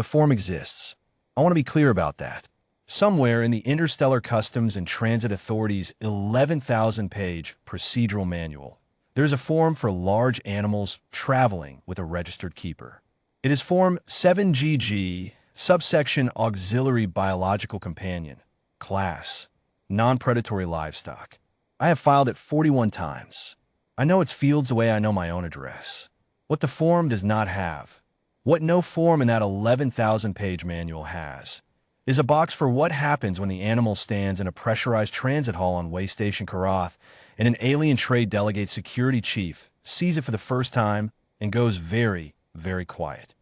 The form exists. I want to be clear about that. Somewhere in the Interstellar Customs and Transit Authority's 11,000-page procedural manual, there's a form for large animals traveling with a registered keeper. It is Form 7GG, subsection Auxiliary Biological Companion, Class, Non-Predatory Livestock. I have filed it 41 times. I know its fields the way I know my own address. What the form does not have, what no form in that 11,000-page manual has, is a box for what happens when the animal stands in a pressurized transit hall on Waystation Karath and an alien trade delegate security chief sees it for the first time and goes very, very quiet.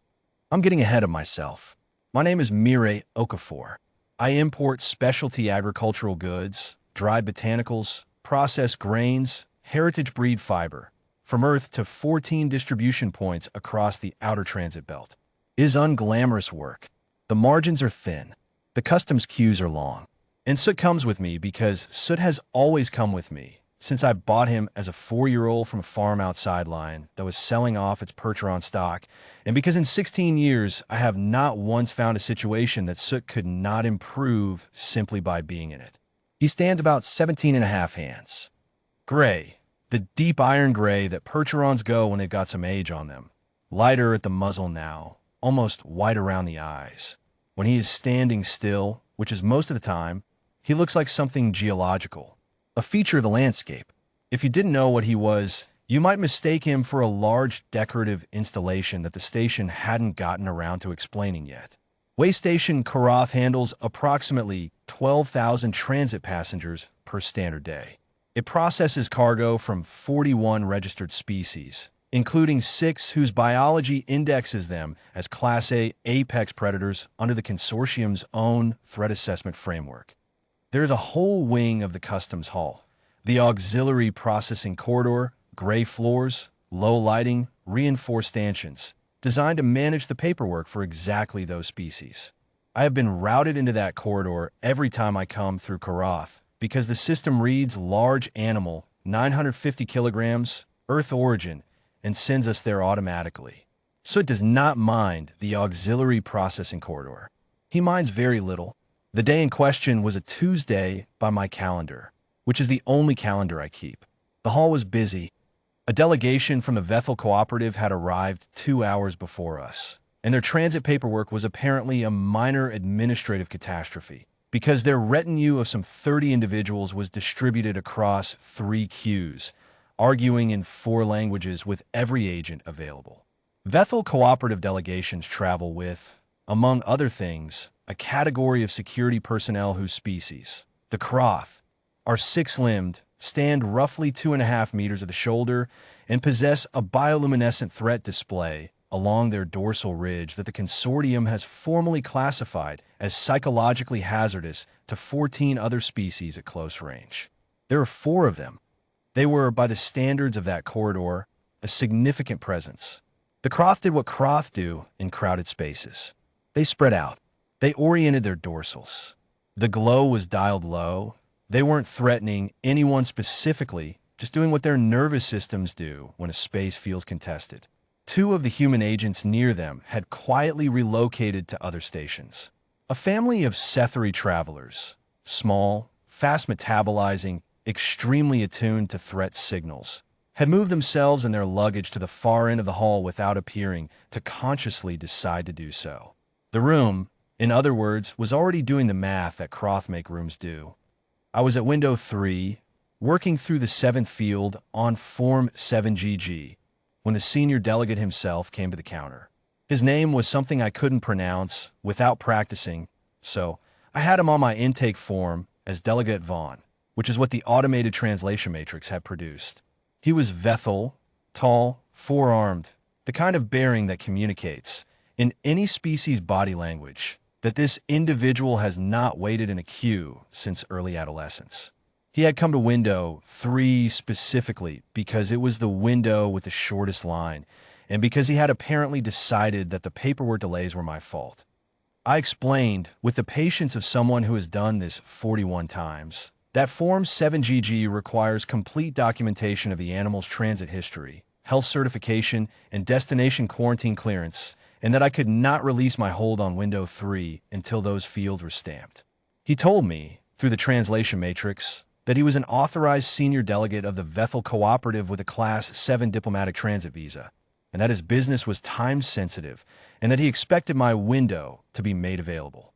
I'm getting ahead of myself. My name is Mireille Okafor. I import specialty agricultural goods, dried botanicals, processed grains, heritage breed fiber, from Earth to 14 distribution points across the outer transit belt. It is unglamorous work. The margins are thin. The customs queues are long. And Soot comes with me because Soot has always come with me since I bought him as a 4-year-old from a farm outside line that was selling off its Percheron stock, and because in 16 years I have not once found a situation that Soot could not improve simply by being in it. He stands about 17 and a half hands. Gray. The deep iron gray that Percherons go when they've got some age on them. Lighter at the muzzle now, almost white around the eyes. When he is standing still, which is most of the time, he looks like something geological, a feature of the landscape. If you didn't know what he was, you might mistake him for a large decorative installation that the station hadn't gotten around to explaining yet. Waystation Karath handles approximately 12,000 transit passengers per standard day. It processes cargo from 41 registered species, including 6 whose biology indexes them as Class A apex predators under the consortium's own threat assessment framework. There is a whole wing of the customs hall, the auxiliary processing corridor, gray floors, low lighting, reinforced stanchions, designed to manage the paperwork for exactly those species. I have been routed into that corridor every time I come through Karath, because the system reads large animal, 950 kilograms, Earth origin, and sends us there automatically. So it does not mind the auxiliary processing corridor. He minds very little. The day in question was a Tuesday by my calendar, which is the only calendar I keep. The hall was busy. A delegation from the Vethel Cooperative had arrived 2 hours before us, and their transit paperwork was apparently a minor administrative catastrophe, because their retinue of some 30 individuals was distributed across 3 queues, arguing in 4 languages with every agent available. Vethel cooperative delegations travel with, among other things, a category of security personnel whose species, the Kroth, are 6-limbed, stand roughly 2.5 meters at the shoulder, and possess a bioluminescent threat display along their dorsal ridge that the consortium has formally classified as psychologically hazardous to 14 other species at close range. There are 4 of them. They were, by the standards of that corridor, a significant presence. The Kroth did what Kroth do in crowded spaces. They spread out. They oriented their dorsals. The glow was dialed low. They weren't threatening anyone specifically, just doing what their nervous systems do when a space feels contested. 2 of the human agents near them had quietly relocated to other stations. A family of Sethari travelers, small, fast metabolizing, extremely attuned to threat signals, had moved themselves and their luggage to the far end of the hall without appearing to consciously decide to do so. The room, in other words, was already doing the math that Kroth make rooms do. I was at window 3, working through the 7th field on Form 7GG, when the senior delegate himself came to the counter. His name was something I couldn't pronounce without practicing, so I had him on my intake form as Delegate Vaughn, which is what the automated translation matrix had produced. He was Vethel, tall, 4-armed, the kind of bearing that communicates, in any species' body language, that this individual has not waited in a queue since early adolescence. He had come to window 3 specifically because it was the window with the shortest line, and because he had apparently decided that the paperwork delays were my fault. I explained, with the patience of someone who has done this 41 times, that Form 7GG requires complete documentation of the animal's transit history, health certification, and destination quarantine clearance, and that I could not release my hold on window 3 until those fields were stamped. He told me, through the translation matrix, that he was an authorized senior delegate of the Vethel Cooperative with a Class 7 diplomatic transit visa, and that his business was time-sensitive, and that he expected my window to be made available.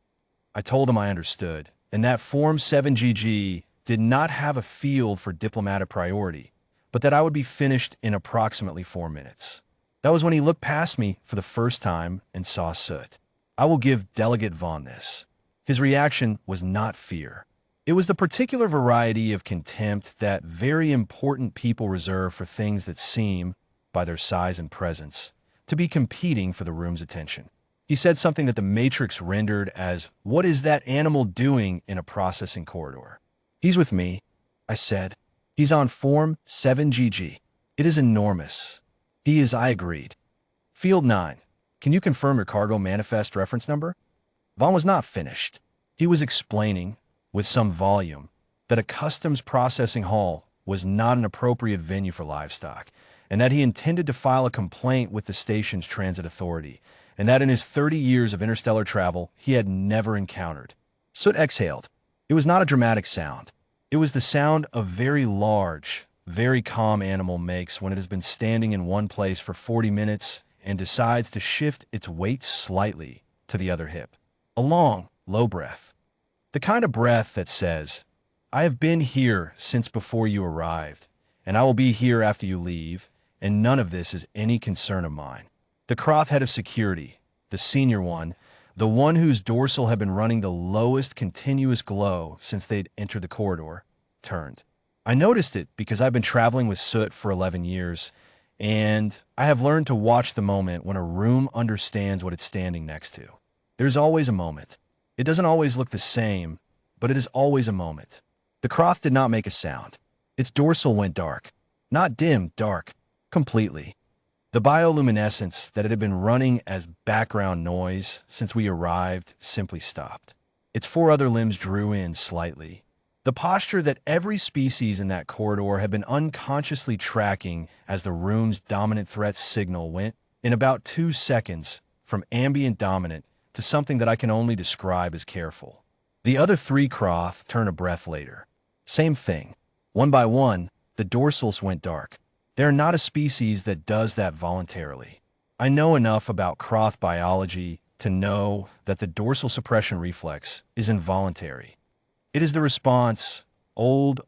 I told him I understood, and that Form 7GG did not have a field for diplomatic priority, but that I would be finished in approximately 4 minutes. That was when he looked past me for the first time and saw Soot. I will give Delegate Vaughn this. His reaction was not fear. It was the particular variety of contempt that very important people reserve for things that seem, by their size and presence, to be competing for the room's attention. He said something that the Matrix rendered as, "What is that animal doing in a processing corridor?" "He's with me," I said. "He's on Form 7GG. It is enormous." "He is," I agreed. "Field 9. Can you confirm your cargo manifest reference number?" Vaughn was not finished. He was explaining, with some volume, that a customs processing hall was not an appropriate venue for livestock, and that he intended to file a complaint with the station's transit authority, and that in his 30 years of interstellar travel, he had never encountered. Soot exhaled. It was not a dramatic sound. It was the sound a very large, very calm animal makes when it has been standing in one place for 40 minutes and decides to shift its weight slightly to the other hip. A long, low breath. The kind of breath that says, "I have been here since before you arrived, and I will be here after you leave, and none of this is any concern of mine." The Croth head of security, the senior one, the one whose dorsal had been running the lowest continuous glow since they'd entered the corridor, turned. I noticed it because I've been traveling with Soot for 11 years, and I have learned to watch the moment when a room understands what it's standing next to. There's always a moment. It doesn't always look the same, but it is always a moment. The Croth did not make a sound. Its dorsal went dark. Not dim, dark. Completely. The bioluminescence that it had been running as background noise since we arrived simply stopped. Its 4 other limbs drew in slightly. The posture that every species in that corridor had been unconsciously tracking as the room's dominant threat signal went, in about 2 seconds, from ambient dominant to something that I can only describe as careful. The other 3 Croth turned a breath later. Same thing. One by one, the dorsals went dark. They are not a species that does that voluntarily. I know enough about Croth biology to know that the dorsal suppression reflex is involuntary. It is the response, old,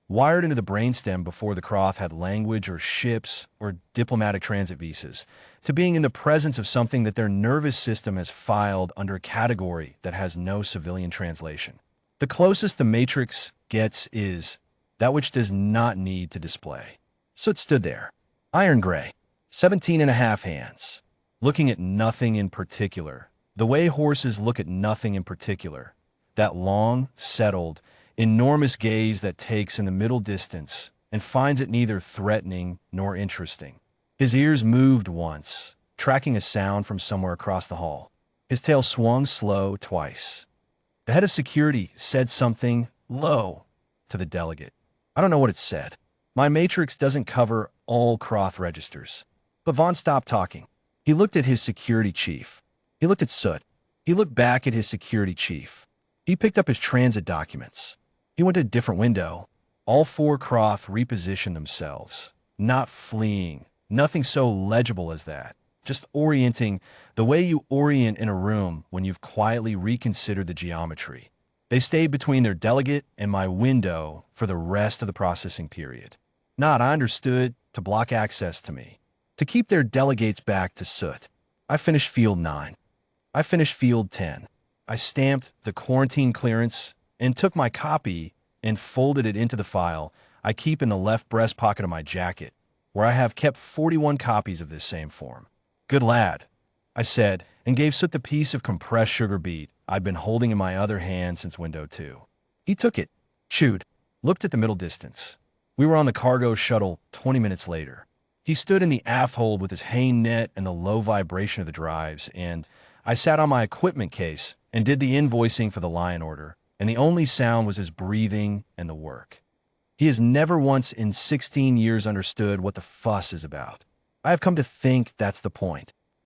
wired into the brainstem before the Croth had language or ships or diplomatic transit visas, to being in the presence of something that their nervous system has filed under a category that has no civilian translation. The closest the Matrix gets is that which does not need to display. Soot stood there, iron gray, 17.5 hands, looking at nothing in particular, the way horses look at nothing in particular, that long, settled, enormous gaze that takes in the middle distance and finds it neither threatening nor interesting. His ears moved once, tracking a sound from somewhere across the hall. His tail swung slow twice. The head of security said something low to the delegate. I don't know what it said. My matrix doesn't cover all Croth registers. But Vaughn stopped talking. He looked at his security chief. He looked at Soot. He looked back at his security chief. He picked up his transit documents. He went to a different window. All 4 Croth repositioned themselves, not fleeing, nothing so legible as that, just orienting the way you orient in a room when you've quietly reconsidered the geometry. They stayed between their delegate and my window for the rest of the processing period. Not, I understood, to block access to me, to keep their delegates back to Soot. I finished Field 9. I finished Field 10. I stamped the quarantine clearance and took my copy and folded it into the file I keep in the left breast pocket of my jacket, where I have kept 41 copies of this same form. Good lad, I said, and gave Soot the piece of compressed sugar beet I'd been holding in my other hand since window 2. He took it, chewed, looked at the middle distance. We were on the cargo shuttle 20 minutes later. He stood in the aft hold with his hang net and the low vibration of the drives, and I sat on my equipment case and did the invoicing for the lion order, and the only sound was his breathing and the work. He has never once in 16 years understood what the fuss is about. I have come to think that's the point.